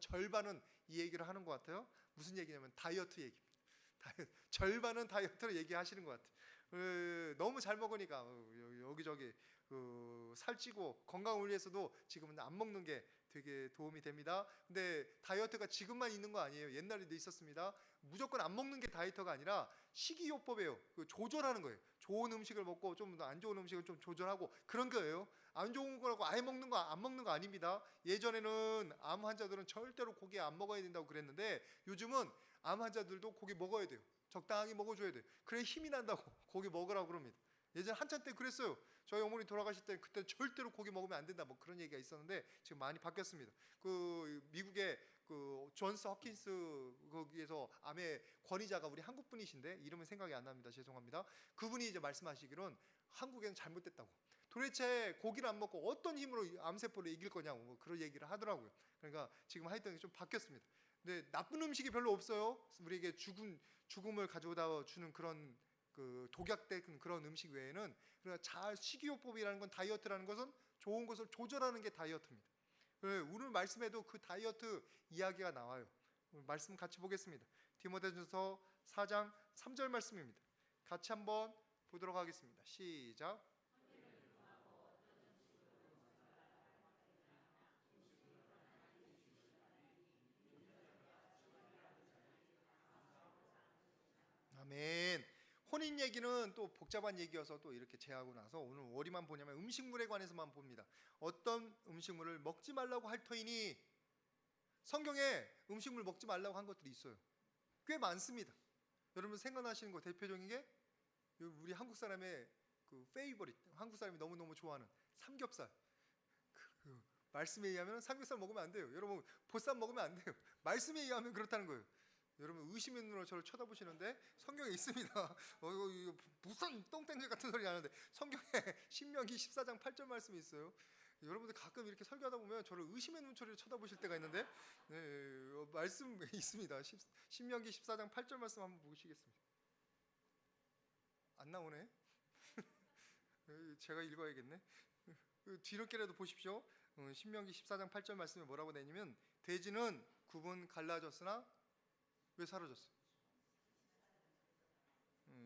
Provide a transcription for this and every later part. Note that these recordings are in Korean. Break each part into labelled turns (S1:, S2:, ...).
S1: 절반은 이 얘기를 하는 것 같아요. 무슨 얘기냐면 다이어트 얘기입니다. 절반은 다이어트로 얘기하시는 것 같아요. 너무 잘 먹으니까 여기저기 살찌고 건강을 위해서도 지금은 안 먹는 게 되게 도움이 됩니다. 근데 다이어트가 지금만 있는 거 아니에요. 옛날에도 있었습니다. 무조건 안 먹는 게 다이어트가 아니라 식이요법이에요. 조절하는 거예요. 좋은 음식을 먹고 좀 안 좋은 음식을 좀 조절하고 그런 거예요. 안 좋은 거라고 아예 먹는 거 안 먹는 거 아닙니다. 예전에는 암 환자들은 절대로 고기 안 먹어야 된다고 그랬는데 요즘은 암 환자들도 고기 먹어야 돼요. 적당히 먹어줘야 돼요. 그래 힘이 난다고 고기 먹으라고 그럽니다. 예전 한참 때 그랬어요. 저희 어머니 돌아가실 때 그때 절대로 고기 먹으면 안 된다 뭐 그런 얘기가 있었는데 지금 많이 바뀌었습니다. 그 미국의 그 존스 허킨스 거기에서 암의 권위자가 우리 한국 분이신데 이름은 생각이 안 납니다. 죄송합니다. 그분이 이제 말씀하시기로는 한국에는 잘못됐다고. 도대체 고기를 안 먹고 어떤 힘으로 암세포를 이길 거냐고 뭐 그런 얘기를 하더라고요. 그러니까 지금 하여튼 좀 바뀌었습니다. 근데 나쁜 음식이 별로 없어요. 우리에게 죽음을 가져다 주는 그런 그 독약된 그런 음식 외에는 그러니까 식이요법이라는 건 다이어트라는 것은 좋은 것을 조절하는 게 다이어트입니다. 오늘 말씀에도 그 다이어트 이야기가 나와요. 오늘 말씀 같이 보겠습니다. 디모데전서 4장 3절 말씀입니다. 같이 한번 보도록 하겠습니다. 시작. 아멘. 혼인 얘기는 또 복잡한 얘기여서 또 이렇게 제하고 나서 오늘 어디만 보냐면 음식물에 관해서만 봅니다. 어떤 음식물을 먹지 말라고 할 터이니 성경에 음식물 먹지 말라고 한 것들이 있어요. 꽤 많습니다. 여러분 생각나시는 거 대표적인 게 우리 한국 사람의 그 페이버릿, 한국 사람이 너무너무 좋아하는 삼겹살. 말씀에 의하면 삼겹살 먹으면 안 돼요. 여러분 보쌈 먹으면 안 돼요. 말씀에 의하면 그렇다는 거예요. 여러분 의심의 눈으로 저를 쳐다보시는데 성경에 있습니다. 이거 무슨 똥땡글 같은 소리 하는데 성경에 신명기 14장 8절 말씀이 있어요. 여러분들 가끔 이렇게 설교하다 보면 저를 의심의 눈초리로 쳐다보실 때가 있는데 말씀 있습니다. 신명기 14장 8절 말씀 한번 보시겠습니다. 안 나오네. 제가 읽어야겠네. 뒤늦게라도 보십시오. 신명기 14장 8절 말씀에 뭐라고 되냐면 돼지는 굽은 갈라졌으나 왜 사라졌어요?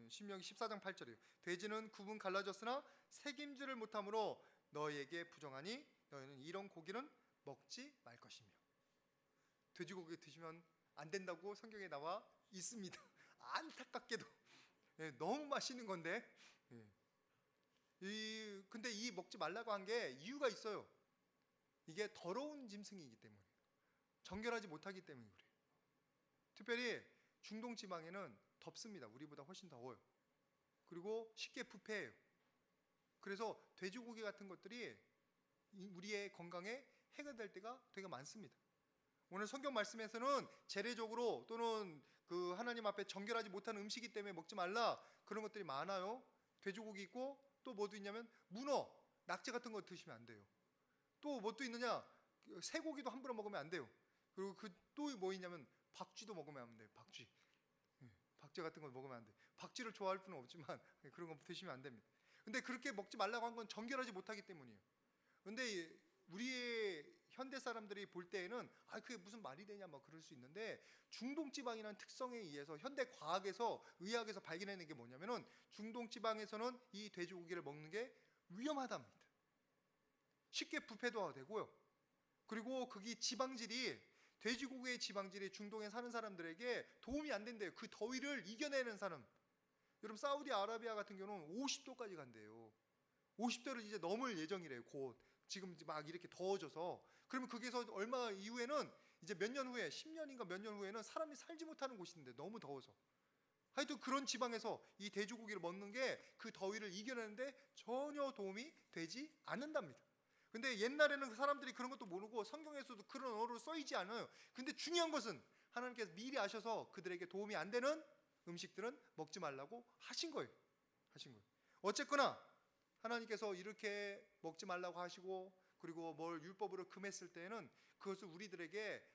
S1: 신명기 14장 8절이에요. 돼지는 굽은 갈라졌으나 새김질을 못함으로 너희에게 부정하니 너희는 이런 고기는 먹지 말 것이며. 돼지고기 드시면 안 된다고 성경에 나와 있습니다. 안타깝게도 너무 맛있는 건데 근데 이 먹지 말라고 한 게 이유가 있어요. 이게 더러운 짐승이기 때문에 정결하지 못하기 때문에 그래요. 특별히 중동 지방에는 덥습니다. 우리보다 훨씬 더워요. 그리고 쉽게 부패해요. 그래서 돼지고기 같은 것들이 우리의 건강에 해가 될 때가 되게 많습니다. 오늘 성경 말씀에서는 재래적으로 또는 그 하나님 앞에 정결하지 못한 음식이기 때문에 먹지 말라 그런 것들이 많아요. 돼지고기 있고 또 뭐도 있냐면 문어, 낙지 같은 거 드시면 안 돼요. 또 뭐 또 있느냐? 쇠고기도 함부로 먹으면 안 돼요. 그리고 그 또 뭐 있냐면 박쥐도 먹으면 안 돼요. 박쥐 같은 걸 먹으면 안 돼요. 박쥐를 좋아할 분은 없지만 그런 거 드시면 안 됩니다. 근데 그렇게 먹지 말라고 한 건 정결하지 못하기 때문이에요. 근데 우리의 현대 사람들이 볼 때에는 그게 무슨 말이 되냐 막 그럴 수 있는데 중동 지방이라는 특성에 의해서 현대 과학에서 의학에서 발견해낸 게 뭐냐면은 중동 지방에서는 이 돼지고기를 먹는 게 위험하답니다. 쉽게 부패도 되고요. 그리고 그게 지방질이 돼지고기의 지방질이 중동에 사는 사람들에게 도움이 안 된대요. 그 더위를 이겨내는 사람. 여러분 사우디아라비아 같은 경우는 50도까지 간대요. 50도를 이제 넘을 예정이래요. 곧 지금 막 이렇게 더워져서 그러면 거기서 얼마 이후에는 이제 몇 년 후에 10년인가 몇 년 후에는 사람이 살지 못하는 곳인데 너무 더워서 하여튼 그런 지방에서 이 돼지고기를 먹는 게 그 더위를 이겨내는데 전혀 도움이 되지 않는답니다. 근데 옛날에는 사람들이 그런 것도 모르고 성경에서도 그런 언어로 써있지 않아요. 근데 중요한 것은 하나님께서 미리 아셔서 그들에게 도움이 안 되는 음식들은 먹지 말라고 하신 거예요. 어쨌거나 하나님께서 이렇게 먹지 말라고 하시고 그리고 뭘 율법으로 금했을 때는 그것을 우리들에게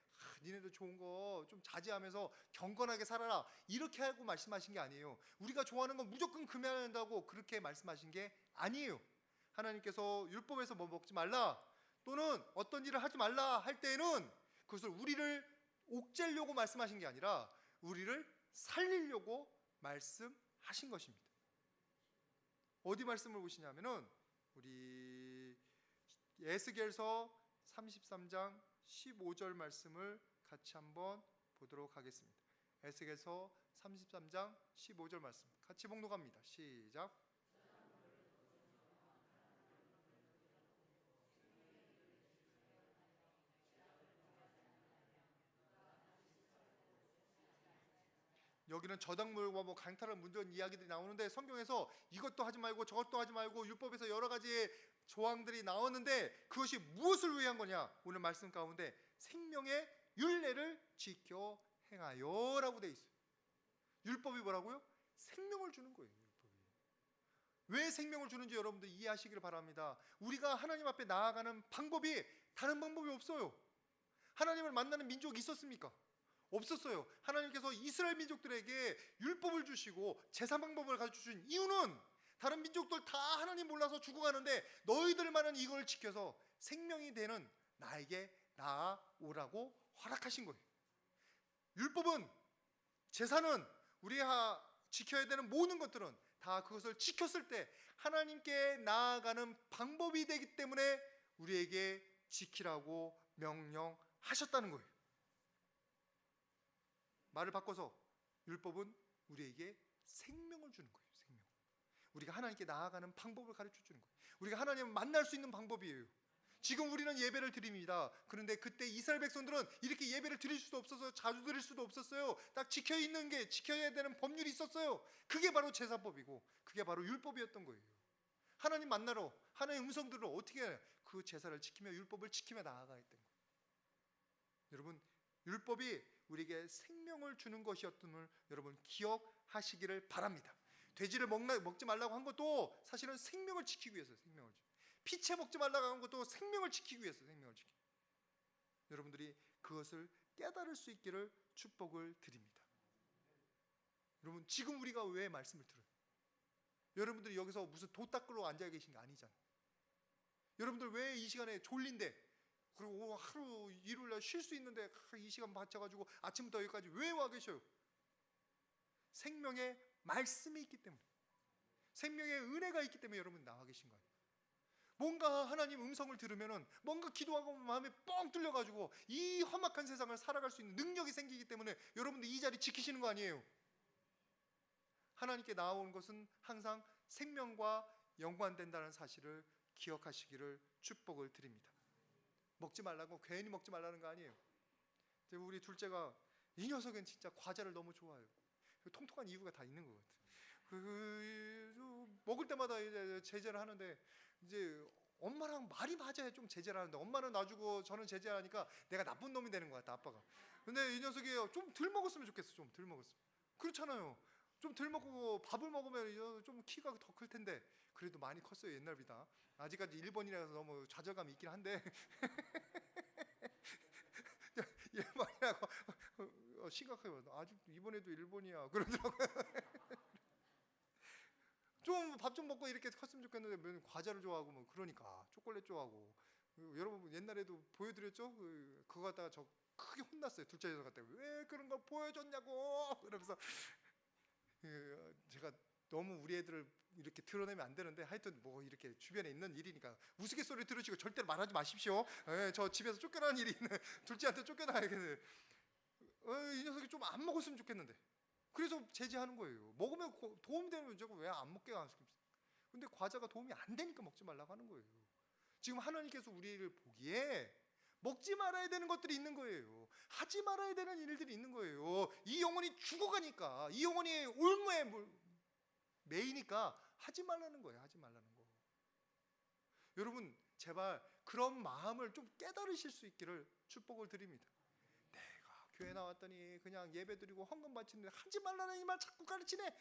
S1: 니네들 좋은 거 좀 자제하면서 경건하게 살아라 이렇게 하고 말씀하신 게 아니에요. 우리가 좋아하는 건 무조건 금해야 한다고 그렇게 말씀하신 게 아니에요. 하나님께서 율법에서 뭐 먹지 말라 또는 어떤 일을 하지 말라 할 때에는 그것을 우리를 옥죄려고 말씀하신 게 아니라 우리를 살리려고 말씀하신 것입니다. 어디 말씀을 보시냐면은 우리 에스겔서 33장 15절 말씀을 같이 한번 보도록 하겠습니다. 에스겔서 33장 15절 말씀 같이 봉독합니다. 시작. 여기는 저당물과 뭐 강탈을 문제한 이야기들이 나오는데 성경에서 이것도 하지 말고 저것도 하지 말고 율법에서 여러 가지의 조항들이 나오는데 그것이 무엇을 위한 거냐? 오늘 말씀 가운데 생명의 율례를 지켜 행하여라고 돼 있어요. 율법이 뭐라고요? 생명을 주는 거예요. 율법이. 왜 생명을 주는지 여러분들 이해하시기를 바랍니다. 우리가 하나님 앞에 나아가는 방법이 다른 방법이 없어요. 하나님을 만나는 민족이 있었습니까? 없었어요. 하나님께서 이스라엘 민족들에게 율법을 주시고 제사 방법을 가르쳐주신 이유는 다른 민족들 다 하나님 몰라서 죽어가는데 너희들만은 이걸 지켜서 생명이 되는 나에게 나아오라고 허락하신 거예요. 율법은, 제사는, 우리가 지켜야 되는 모든 것들은 다 그것을 지켰을 때 하나님께 나아가는 방법이 되기 때문에 우리에게 지키라고 명령하셨다는 거예요. 말을 바꿔서 율법은 우리에게 생명을 주는 거예요. 생명. 우리가 하나님께 나아가는 방법을 가르쳐 주는 거예요. 우리가 하나님을 만날 수 있는 방법이에요. 지금 우리는 예배를 드립니다. 그런데 그때 이스라엘 백성들은 이렇게 예배를 드릴 수도 없어서 자주 드릴 수도 없었어요. 딱 지켜 있는 게 지켜야 되는 법률이 있었어요. 그게 바로 제사법이고 그게 바로 율법이었던 거예요. 하나님 만나러, 하나님의 음성 들으러 어떻게 그 제사를 지키며 율법을 지키며 나아가야 했던 거예요. 여러분, 율법이 우리에게 생명을 주는 것이었음을 여러분 기억하시기를 바랍니다. 돼지를 먹지 말라고 한 것도 사실은 생명을 지키기 위해서, 생명을 피채 먹지 말라고 한 것도 생명을 지키기 위해서, 생명을 지키기. 여러분들이 그것을 깨달을 수 있기를 축복을 드립니다. 여러분, 지금 우리가 왜 말씀을 들어요? 여러분들이 여기서 무슨 도 닦으러 앉아 계신 게 아니잖아요. 여러분들 왜 이 시간에 졸린데, 그리고 하루 일요일날 쉴 수 있는데 이 시간 맞춰가지고 아침부터 여기까지 왜 와 계셔요? 생명의 말씀이 있기 때문에, 생명의 은혜가 있기 때문에 여러분 나와 계신 거예요. 뭔가 하나님 음성을 들으면은 뭔가 기도하고 마음에 뻥 뚫려가지고 이 험악한 세상을 살아갈 수 있는 능력이 생기기 때문에 여러분들 이 자리 지키시는 거 아니에요. 하나님께 나아오는 것은 항상 생명과 연관된다는 사실을 기억하시기를 축복을 드립니다. 먹지 말라고 괜히 먹지 말라는 거 아니에요. 우리 둘째가 이 녀석은 진짜 과자를 너무 좋아해요. 통통한 이유가 다 있는 것 같아요. 먹을 때마다 이제 제재를 하는데 이제 엄마랑 말이 맞아야 좀 제재를 하는데 엄마는 놔주고 저는 제재를 하니까 내가 나쁜 놈이 되는 것 같다, 아빠가. 근데 이 녀석이 좀 덜 먹었으면 좋겠어. 좀 덜 먹었으면. 그렇잖아요. 좀 덜 먹고 밥을 먹으면 좀 키가 더 클 텐데 그래도 많이 컸어요, 옛날보다. 아직까지 1번이라서 너무 좌절감이 있긴 한데 1번이라고 심각해요. 아직 이번에도 1번이야 그러더라고요. 좀 밥 좀 먹고 이렇게 컸으면 좋겠는데 과자를 좋아하고 뭐 그러니까 초콜릿 좋아하고. 여러분 옛날에도 보여드렸죠? 그거 갖다가 저 크게 혼났어요. 둘째 녀석 갖다가 왜 그런 걸 보여줬냐고 그러면서. 제가 너무 우리 애들을 이렇게 드러내면 안 되는데 하여튼 뭐 이렇게 주변에 있는 일이니까 우스갯소리 들으시고 절대로 말하지 마십시오. 저 집에서 쫓겨나는 일이 있는 둘째한테 쫓겨나야겠네. 이 녀석이 좀 안 먹었으면 좋겠는데 그래서 제지하는 거예요. 먹으면 도움되는 문제고 왜 안 먹게 하십니까? 근데 과자가 도움이 안 되니까 먹지 말라고 하는 거예요. 지금 하나님께서 우리를 보기에 먹지 말아야 되는 것들이 있는 거예요. 하지 말아야 되는 일들이 있는 거예요. 이 영혼이 죽어가니까, 이 영혼이 올무에 매이니까 하지 말라는 거예요. 하지 말라는 거. 여러분 제발 그런 마음을 좀 깨달으실 수 있기를 축복을 드립니다. 내가 교회 나왔더니 그냥 예배드리고 헌금 바치는데 하지 말라는 이 말 자꾸 가르치네.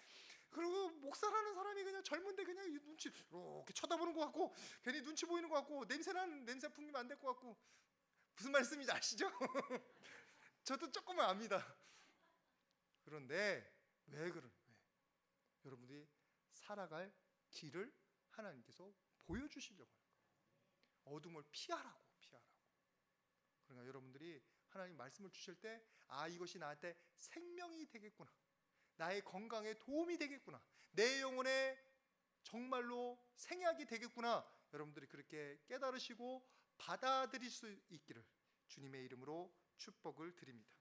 S1: 그리고 목사라는 사람이 그냥 젊은데 그냥 눈치 이렇게 쳐다보는 것 같고 괜히 눈치 보이는 것 같고 냄새 풍기면 안 될 것 같고. 무슨 말씀인지 아시죠? 저도 조금은 압니다. 그런데 왜? 여러분들이 살아갈 길을 하나님께서 보여주시려고 해요. 어둠을 피하라고. 그러니까 여러분들이 하나님 말씀을 주실 때 이것이 나한테 생명이 되겠구나, 나의 건강에 도움이 되겠구나, 내 영혼에 정말로 생약이 되겠구나, 여러분들이 그렇게 깨달으시고 받아들일 수 있기를 주님의 이름으로 축복을 드립니다.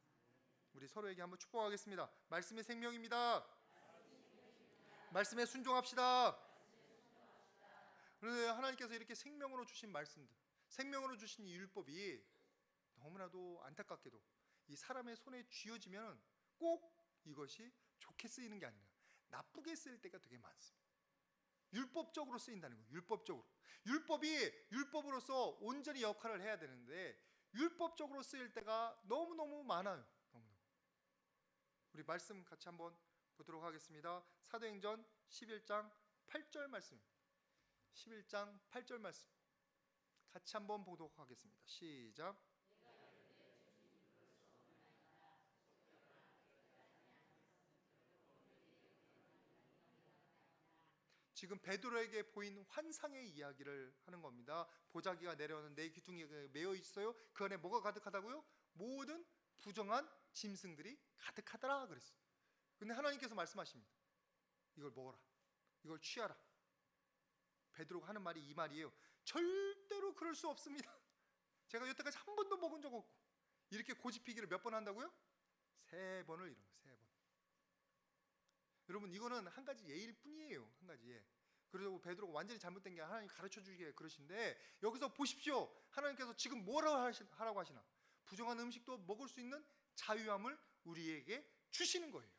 S1: 우리 서로에게 한번 축복하겠습니다. 말씀의 생명입니다. 말씀에 순종합시다. 그런데 하나님께서 이렇게 생명으로 주신 말씀들, 생명으로 주신 이 율법이 너무나도 안타깝게도 이 사람의 손에 쥐어지면 꼭 이것이 좋게 쓰이는 게 아니라 나쁘게 쓰일 때가 되게 많습니다. 율법적으로 쓰인다는 거예요. 율법적으로. 율법이 율법으로서 온전히 역할을 해야 되는데 율법적으로 쓰일 때가 너무너무 많아요. 너무너무. 우리 말씀 같이 한번 보도록 하겠습니다. 사도행전 11장 8절 말씀. 11장 8절 말씀. 같이 한번 보도록 하겠습니다. 시작. 지금 베드로에게 보인 환상의 이야기를 하는 겁니다. 보자기가 내려오는 내 귀퉁이가 메어 있어요. 그 안에 뭐가 가득하다고요? 모든 부정한 짐승들이 가득하더라 그랬어요. 근데 하나님께서 말씀하십니다. 이걸 먹어라. 이걸 취하라. 베드로가 하는 말이 이 말이에요. 절대로 그럴 수 없습니다. 제가 여태까지 한 번도 먹은 적 없고 이렇게 고집피기를 몇 번 한다고요? 3번을 이뤄요. 3번. 여러분 이거는 한 가지 예일 뿐이에요. 한 가지 예. 그래서 베드로가 완전히 잘못된 게 하나님 가르쳐 주기에 그러신데 여기서 보십시오. 하나님께서 지금 뭐라고 하라고 하시나? 부정한 음식도 먹을 수 있는 자유함을 우리에게 주시는 거예요.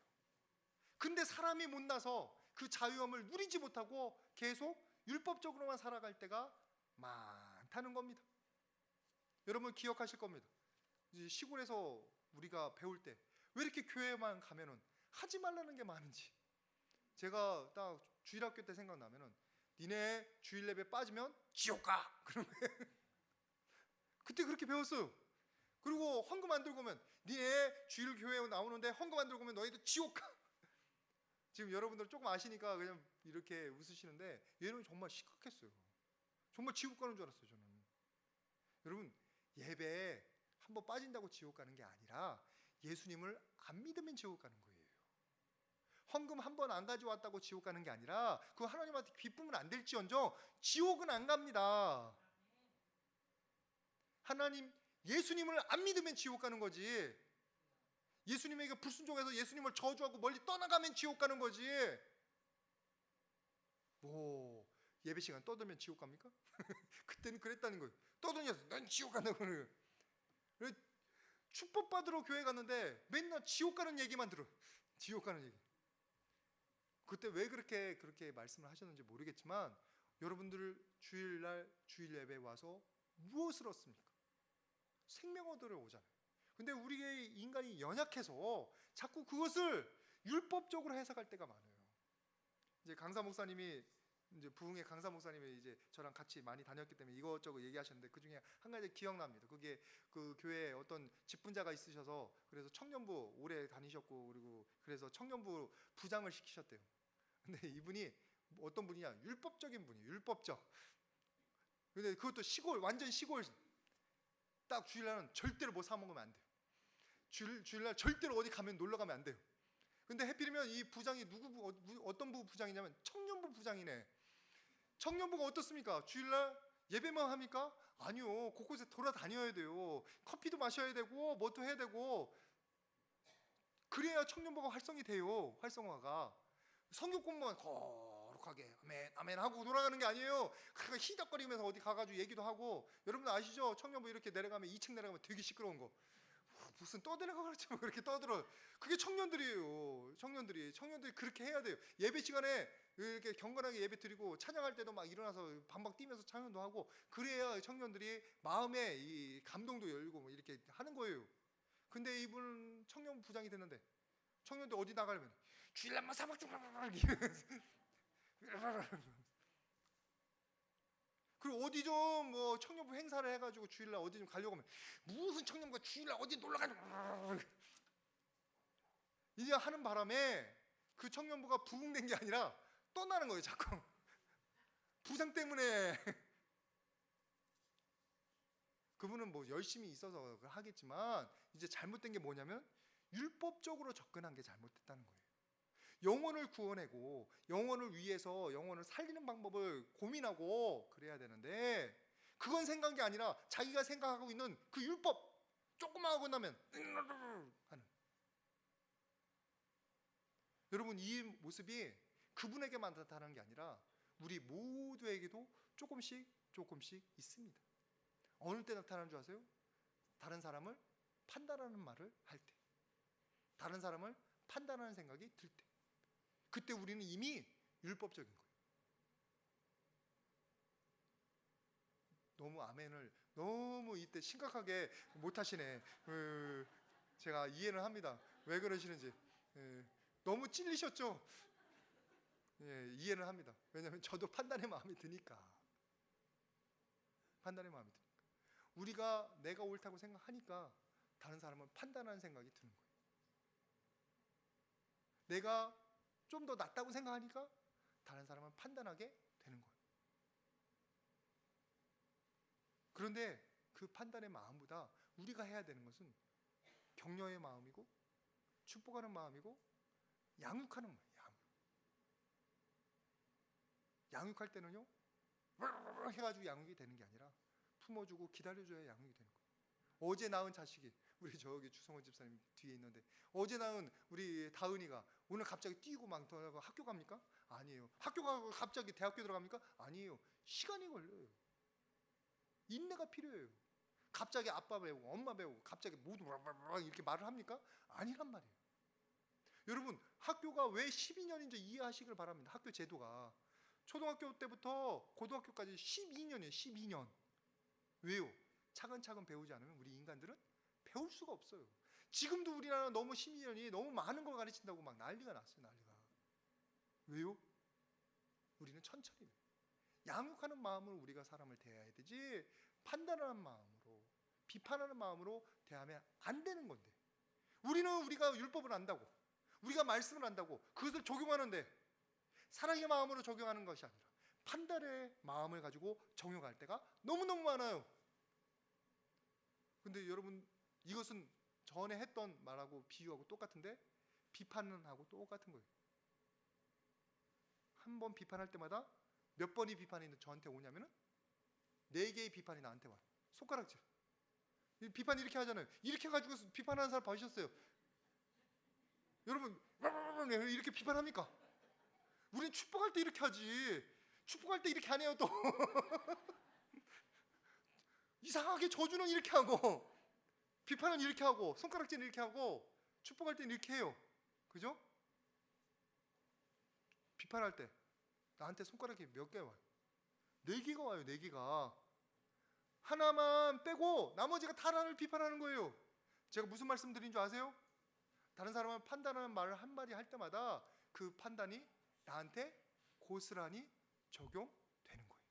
S1: 근데 사람이 못나서 그 자유함을 누리지 못하고 계속 율법적으로만 살아갈 때가 많다는 겁니다. 여러분 기억하실 겁니다. 이제 시골에서 우리가 배울 때 왜 이렇게 교회만 가면은 하지 말라는 게 많은지. 제가 딱 주일학교 때 생각나면은 니네 주일 예배 빠지면 지옥 가. 그런 거예요. 그때 그렇게 배웠어요. 그리고 헌금 안 들고 오면 니네 주일 교회 나오는데 헌금 안 들고 오면 너희도 지옥 가. 지금 여러분들 조금 아시니까 그냥 이렇게 웃으시는데 얘는 정말 심각했어요. 정말 지옥 가는 줄 알았어요. 저는. 여러분 예배에 한번 빠진다고 지옥 가는 게 아니라 예수님을 안 믿으면 지옥 가는 거예요. 헌금 한 번 안 가져왔다고 지옥 가는 게 아니라 그 하나님한테 기쁨은 안 될지언정 지옥은 안 갑니다. 하나님 예수님을 안 믿으면 지옥 가는 거지. 예수님에게 불순종해서 예수님을 저주하고 멀리 떠나가면 지옥 가는 거지. 뭐 예배 시간 떠들면 지옥 갑니까? 그때는 그랬다는 거예요. 떠들면서 넌 지옥 간다고 그러는 거예요. 축복받으러 교회 갔는데 맨날 지옥 가는 얘기만 들어. 지옥 가는 얘기. 그때 왜 그렇게 말씀을 하셨는지 모르겠지만 여러분들 주일날 주일 예배 와서 무엇을 얻습니까? 생명 얻으러 오잖아요. 근데 우리의 인간이 연약해서 자꾸 그것을 율법적으로 해석할 때가 많아요. 이제 강사 목사님이 이제 부흥의 강사 목사님이 이제 저랑 같이 많이 다녔기 때문에 이것저것 얘기하셨는데 그 중에 한 가지 기억납니다. 그게 그 교회에 어떤 직분자가 있으셔서 그래서 청년부 오래 다니셨고 그리고 그래서 청년부 부장을 시키셨대요. 근데 이분이 어떤 분이냐? 율법적인 분이에요. 율법적. 근데 그것도 시골 완전 시골. 딱 주일날은 절대로 뭐 사 먹으면 안 돼요. 주일날 절대로 어디 가면 놀러 가면 안 돼요. 근데 해필이면 이 부장이 어떤 부 부장이냐면 청년부 부장이네. 청년부가 어떻습니까? 주일날 예배만 합니까? 아니요. 곳곳에 돌아다녀야 돼요. 커피도 마셔야 되고 뭐도 해야 되고 그래야 청년부가 활성이 돼요. 활성화가. 성경 공부만 거룩하게 아멘 아멘 하고 돌아가는 게 아니에요. 그러니까 희덕거리면서 어디 가가지고 얘기도 하고. 여러분 아시죠? 청년부 이렇게 내려가면 2층 내려가면 되게 시끄러운 거. 무슨 떠들어가 그렇지 뭐 그렇게 떠들어. 그게 청년들이에요. 청년들이 그렇게 해야 돼요. 예배 시간에 이렇게 경건하게 예배 드리고 찬양할 때도 막 일어나서 반박 뛰면서 찬양도 하고 그래야 청년들이 마음에 이 감동도 열고 뭐 이렇게 하는 거예요. 근데 이분 청년부 부장이 됐는데 청년들 어디 나가려면 주일날만 사막 좀 그리고 어디 좀 뭐 청년부 행사를 해가지고 주일날 어디 좀 가려고 하면 무슨 청년부가 주일날 어디 놀러 가는 이제 하는 바람에 그 청년부가 부흥된 게 아니라 떠나는 거예요. 자꾸 부장 때문에. 그분은 뭐 열심히 있어서 하겠지만 이제 잘못된 게 뭐냐면 율법적으로 접근한 게 잘못됐다는 거예요. 영혼을 구원하고 영혼을 위해서 영혼을 살리는 방법을 고민하고 그래야 되는데 그건 생각이 아니라 자기가 생각하고 있는 그 율법 조금만 하고 나면 하는. 여러분, 이 모습이 그분에게만 나타나는 게 아니라 우리 모두에게도 조금씩 있습니다. 어느 때 나타나는 줄 아세요? 다른 사람을 판단하는 말을 할 때, 다른 사람을 판단하는 생각이 들 때, 그때 우리는 이미 율법적인 거예요. 너무 아멘을 너무 이때 심각하게 못하시네. 제가 이해는 합니다. 왜 그러시는지. 너무 찔리셨죠? 이해는 합니다. 왜냐하면 저도 판단의 마음이 드니까. 판단의 마음이 드니까. 우리가 내가 옳다고 생각하니까 다른 사람은 판단하는 생각이 드는 거예요. 내가 좀 더 낫다고 생각하니까 다른 사람은 판단하게 되는 거예요. 그런데 그 판단의 마음보다 우리가 해야 되는 것은 격려의 마음이고 축복하는 마음이고 양육하는 마음이에요. 양육할 때는요 해가지고 양육이 되는 게 아니라 품어주고 기다려줘야 양육이 되는 거예요. 어제 낳은 자식이, 우리 저기 주성원 집사님 뒤에 있는데 어제 낳은 우리 다은이가 오늘 갑자기 뛰고 막 학교 갑니까? 아니에요. 학교 가고 갑자기 대학교 들어갑니까? 아니에요. 시간이 걸려요. 인내가 필요해요. 갑자기 아빠 배우고 엄마 배우고 갑자기 모두 이렇게 말을 합니까? 아니란 말이에요. 여러분, 학교가 왜 12년인지 이해하시길 바랍니다. 학교 제도가 초등학교 때부터 고등학교까지 12년이에요. 12년. 왜요? 차근차근 배우지 않으면 우리 인간들은 배울 수가 없어요. 지금도 우리나라는 너무 12년이 너무 많은 걸 가르친다고 막 난리가 났어요. 난리가. 왜요? 우리는 천천히 양육하는 마음으로 우리가 사람을 대해야 되지 판단하는 마음으로, 비판하는 마음으로 대하면 안 되는 건데, 우리는 우리가 율법을 안다고, 우리가 말씀을 안다고 그것을 적용하는데 사랑의 마음으로 적용하는 것이 아니라 판단의 마음을 가지고 적용할 때가 너무너무 많아요. 근데 여러분, 이것은 전에 했던 말하고 비유하고 똑같은데 비판은 하고 똑같은 거예요. 한 번 비판할 때마다 몇 번이 비판이 저한테 오냐면은 4개의 비판이 나한테 와요. 손가락질. 비판 이렇게 하잖아요. 이렇게 해가지고 비판하는 사람 봐주셨어요? 여러분 이렇게 비판합니까? 우린 축복할 때 이렇게 하지. 축복할 때 이렇게 안 해요 또. 이상하게 저주는 이렇게 하고 비판은 이렇게 하고 손가락질은 이렇게 하고 축복할 때는 이렇게 해요. 그죠? 비판할 때 나한테 손가락이 몇 개 와요? 4개가 와요. 4개가. 하나만 빼고 나머지가 다 나를 비판하는 거예요. 제가 무슨 말씀 드린 줄 아세요? 다른 사람을 판단하는 말을 한마디 할 때마다 그 판단이 나한테 고스란히 적용되는 거예요.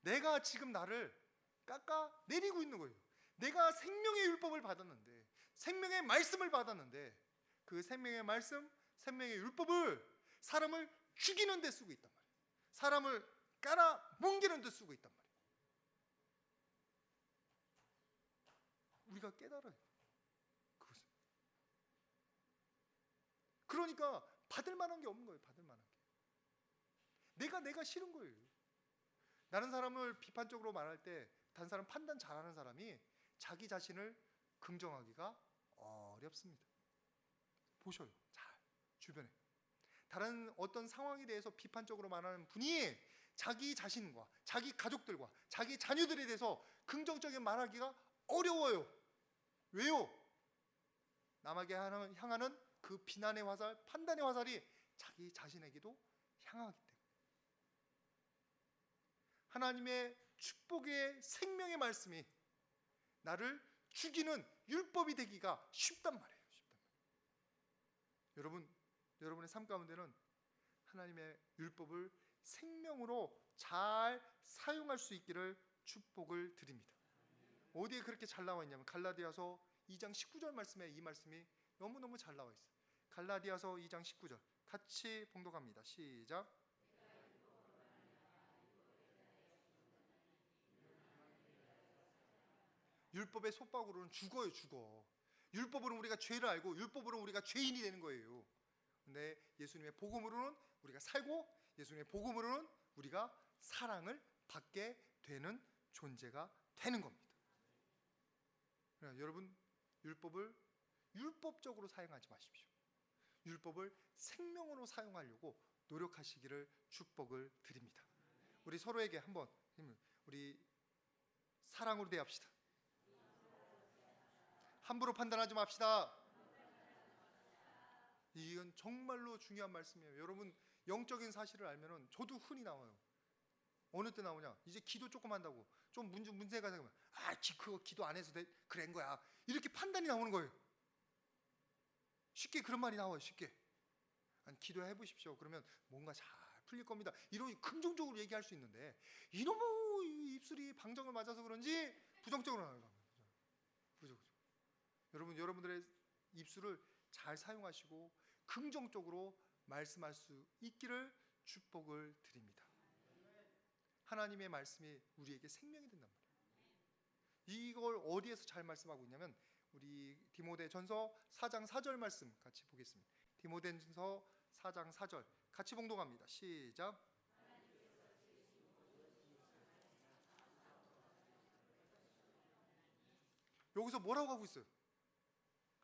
S1: 내가 지금 나를 깎아 내리고 있는 거예요. 내가 생명의 율법을 받았는데, 생명의 말씀을 받았는데 그 생명의 말씀, 생명의 율법을 사람을 죽이는 데 쓰고 있단 말이에요. 사람을 깔아 뭉개는 데 쓰고 있단 말이에요. 우리가 깨달아요. 그것은. 그러니까 받을 만한 게 없는 거예요. 받을 만한 게. 내가 싫은 거예요. 다른 사람을 비판적으로 말할 때 다른 사람 판단 잘하는 사람이 자기 자신을 긍정하기가 어렵습니다. 보셔요. 잘 주변에. 다른 어떤 상황에 대해서 비판적으로 말하는 분이 자기 자신과 자기 가족들과 자기 자녀들에 대해서 긍정적인 말하기가 어려워요. 왜요? 남에게 향하는 그 비난의 화살, 판단의 화살이 자기 자신에게도 향하기 때문에. 하나님의 축복의 생명의 말씀이 나를 죽이는 율법이 되기가 쉽단 말이에요. 여러분의 삶 가운데는 하나님의 율법을 생명으로 잘 사용할 수 있기를 축복을 드립니다. 어디에 그렇게 잘 나와 있냐면 갈라디아서 2장 19절 말씀에 이 말씀이 너무너무 잘 나와 있어요. 갈라디아서 2장 19절 같이 봉독합니다. 시작. 율법의 속박으로는 죽어요, 죽어. 율법으로는 우리가 죄를 알고 율법으로는 우리가 죄인이 되는 거예요. 근데 예수님의 복음으로는 우리가 살고 예수님의 복음으로는 우리가 사랑을 받게 되는 존재가 되는 겁니다. 그러니까 여러분, 율법을 율법적으로 사용하지 마십시오. 율법을 생명으로 사용하려고 노력하시기를 축복을 드립니다. 우리 서로에게 한번 우리 사랑으로 대합시다. 함부로 판단하지 맙시다. 이건 정말로 중요한 말씀이에요. 여러분, 영적인 사실을 알면은 저도 흔히 나와요. 어느 때 나오냐? 이제 기도 조금 한다고 좀 문제가 생기면 그거 기도 안 해서 그런 거야. 이렇게 판단이 나오는 거예요. 쉽게 그런 말이 나와요. 쉽게. 아니, 기도해 보십시오. 그러면 뭔가 잘 풀릴 겁니다. 이런 긍정적으로 얘기할 수 있는데 이놈의 입술이 방정을 맞아서 그런지 부정적으로 나와요. 여러분들의 입술을 잘 사용하시고 긍정적으로 말씀할 수 있기를 축복을 드립니다. 하나님의 말씀이 우리에게 생명이 된단 말이에요. 이걸 어디에서 잘 말씀하고 있냐면 우리 디모데전서 4장 4절 말씀 같이 보겠습니다. 디모데전서 4장 4절 같이 봉독합니다. 시작. 여기서 뭐라고 하고 있어요?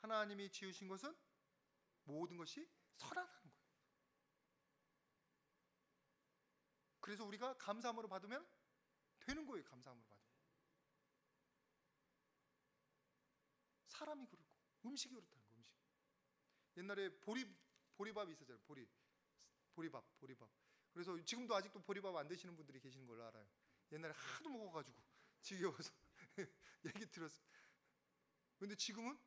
S1: 하나님이 지으신 것은 모든 것이 선하다는 거예요. 그래서 우리가 감사함으로 받으면 되는 거예요. 감사함으로 받으면. 사람이 그렇고 음식이 그렇다는 거예요. 음식. 옛날에 보리밥이 있었잖아요. 보리밥. 그래서 지금도 아직도 보리밥 안 드시는 분들이 계시는 걸로 알아요. 옛날에 하도 먹어가지고 지겨워서 얘기 들었어요. 근데 지금은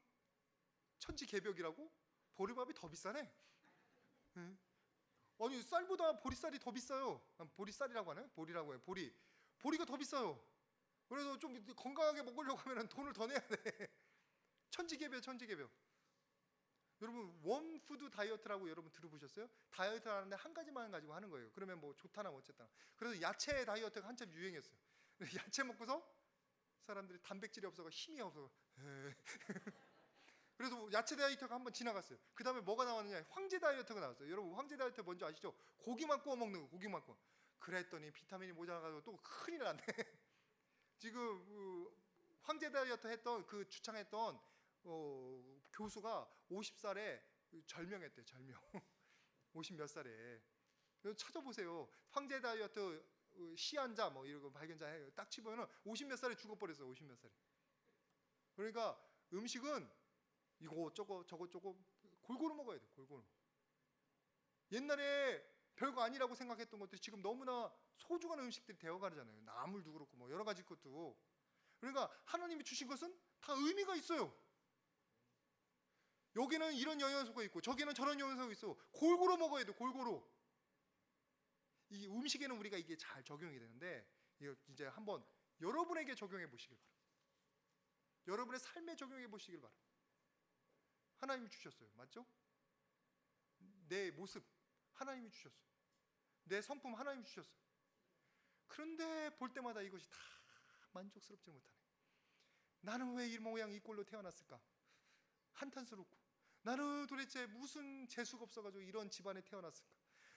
S1: 천지개벽이라고 보리밥이 더 비싸네. 아니, 쌀보다 보리쌀이 더 비싸요. 보리쌀이라고 하나요? 보리라고 해요. 보리가 더 비싸요. 그래서 좀 건강하게 먹으려고 하면 돈을 더 내야 돼. 천지개벽. 여러분, 원푸드 다이어트라고 여러분 들어보셨어요? 다이어트 하는데 한 가지만 가지고 하는 거예요. 그러면 뭐 좋다나 어쨌다. 그래서 야채 다이어트가 한참 유행했어요. 야채 먹고서 사람들이 단백질이 없어서 힘이 없어. 그래서 야채 다이어트가 한번 지나갔어요. 그 다음에 뭐가 나왔느냐? 황제 다이어트가 나왔어요. 여러분, 황제 다이어트 뭔지 아시죠? 고기만 구워 먹는 거, 고기만 구워. 그랬더니 비타민이 모자라가지고 또 큰일 났네. 지금 황제 다이어트 했던 그 주창했던 교수가 50살에 절명했대요. 절명. 50 몇 살에. 찾아보세요. 황제 다이어트 시한자 뭐 이런 거 발견자 해요. 딱 치면은 50 몇 살에 죽어버렸어요. 50 몇 살에. 그러니까 음식은 이거 저거 골고루 먹어야 돼. 골고루. 옛날에 별거 아니라고 생각했던 것들이 지금 너무나 소중한 음식들이 되어가잖아요. 나물도 그렇고 뭐 여러 가지 것도. 그러니까 하나님이 주신 것은 다 의미가 있어요. 여기는 이런 영양소가 있고 저기는 저런 영양소가 있어. 골고루 먹어야 돼. 골고루. 이 음식에는 우리가 이게 잘 적용이 되는데 이거 이제 한번 여러분에게 적용해 보시길 바랍니다. 여러분의 삶에 적용해 보시길 바랍니다. 하나님이 주셨어요. 맞죠? 내 모습 하나님이 주셨어요. 내 성품 하나님이 주셨어요. 그런데 볼 때마다 이것이 다 만족스럽지 못하네. 나는 왜 이 모양 이 꼴로 태어났을까? 한탄스럽고 나는 도대체 무슨 재수가 없어가지고 이런 집안에 태어났을까?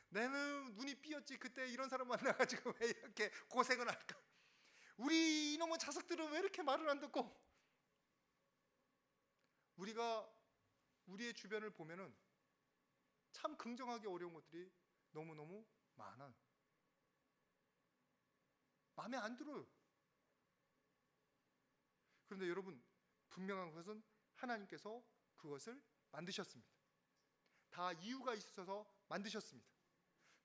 S1: 나는 눈이 삐었지 그때 이런 사람 만나가지고 왜 이렇게 고생을 할까? 우리 이놈의 자석들은 왜 이렇게 말을 안 듣고? 우리가 우리의 주변을 보면은 참 긍정하기 어려운 것들이 너무너무 많아요. 마음에 안 들어요. 그런데 여러분, 분명한 것은 하나님께서 그것을 만드셨습니다. 다 이유가 있어서 만드셨습니다.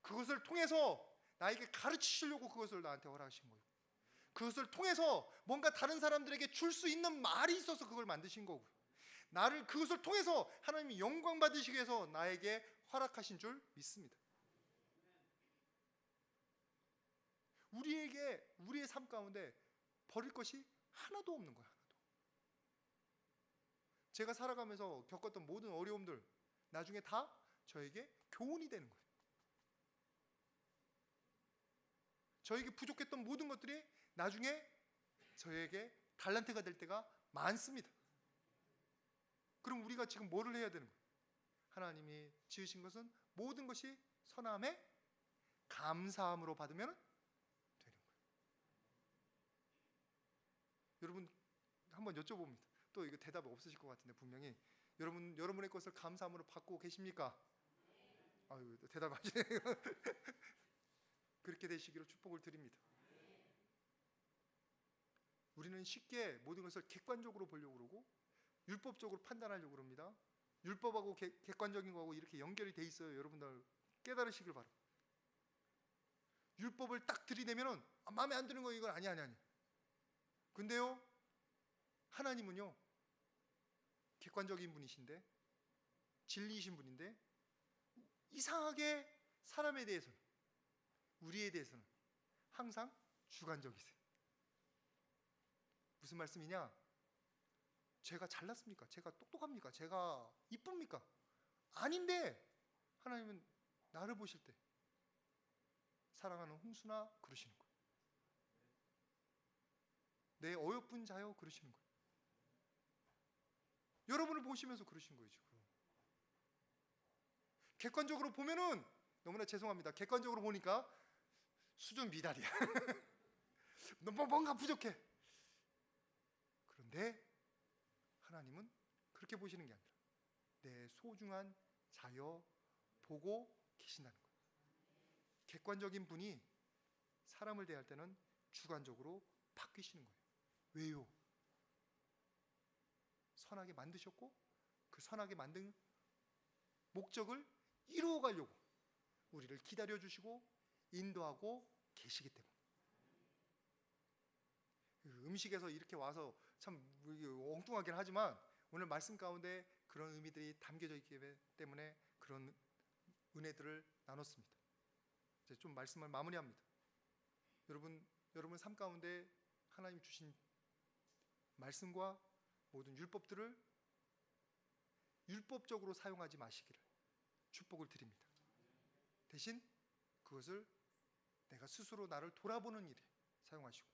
S1: 그것을 통해서 나에게 가르치시려고 그것을 나한테 허락하신 거예요. 그것을 통해서 뭔가 다른 사람들에게 줄 수 있는 말이 있어서 그걸 만드신 거고요. 나를 그것을 통해서 하나님이 영광 받으시기 위해서 나에게 허락하신 줄 믿습니다. 우리의 삶 가운데 버릴 것이 하나도 없는 거야. 하나도. 제가 살아가면서 겪었던 모든 어려움들 나중에 다 저에게 교훈이 되는 거예요. 저에게 부족했던 모든 것들이 나중에 저에게 달란트가 될 때가 많습니다. 그럼 우리가 지금 뭐를 해야 되는 거예요? 하나님이 지으신 것은 모든 것이 선함에 감사함으로 받으면 되는 거예요. 여러분 한번 여쭤봅니다. 또 이거 대답 없으실 것 같은데 분명히 여러분의 것을 감사함으로 받고 계십니까? 아유, 대답하시네요. 그렇게 되시기를 축복을 드립니다. 우리는 쉽게 모든 것을 객관적으로 보려고 그러고 율법적으로 판단하려고 그럽니다. 율법하고 객관적인 거하고 이렇게 연결이 돼 있어요. 여러분들 깨달으시길 바랍니다. 율법을 딱 들이대면은 마음에 안 드는 거 이건 아니. 근데요, 하나님은요 객관적인 분이신데 진리이신 분인데 이상하게 사람에 대해서는, 우리에 대해서는 항상 주관적이세요. 무슨 말씀이냐? 제가 잘났습니까? 제가 똑똑합니까? 제가 이쁩니까? 아닌데 하나님은 나를 보실 때 사랑하는 홍수나 그러시는 거예요. 내 어여쁜 자여 그러시는 거예요. 여러분을 보시면서 그러신 거예요. 지금 객관적으로 보면은 너무나 죄송합니다. 객관적으로 보니까 수준 미달이야. 뭔가 부족해. 그런데 하나님은 그렇게 보시는 게 아니라 내 소중한 자여 보고 계신다는 거예요. 객관적인 분이 사람을 대할 때는 주관적으로 바뀌시는 거예요. 왜요? 선하게 만드셨고 그 선하게 만든 목적을 이루어 가려고 우리를 기다려 주시고 인도하고 계시기 때문에. 음식에서 이렇게 와서 참 엉뚱하긴 하지만 오늘 말씀 가운데 그런 의미들이 담겨져 있기 때문에 그런 은혜들을 나눴습니다. 이제 좀 말씀을 마무리합니다. 여러분 삶 가운데 하나님 주신 말씀과 모든 율법들을 율법적으로 사용하지 마시기를 축복을 드립니다. 대신 그것을 내가 스스로 나를 돌아보는 일에 사용하시고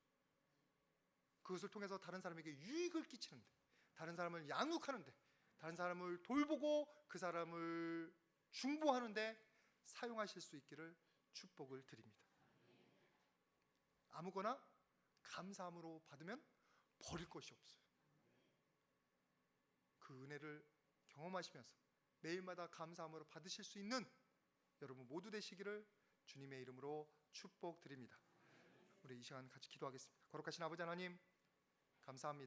S1: 그것을 통해서 다른 사람에게 유익을 끼치는데, 다른 사람을 양육하는데, 다른 사람을 돌보고 그 사람을 중보하는데 사용하실 수 있기를 축복을 드립니다. 아무거나 감사함으로 받으면 버릴 것이 없어요. 그 은혜를 경험하시면서 매일마다 감사함으로 받으실 수 있는 여러분 모두 되시기를 주님의 이름으로 축복드립니다. 우리 이 시간 같이 기도하겠습니다. 거룩하신 아버지 하나님 감사합니다.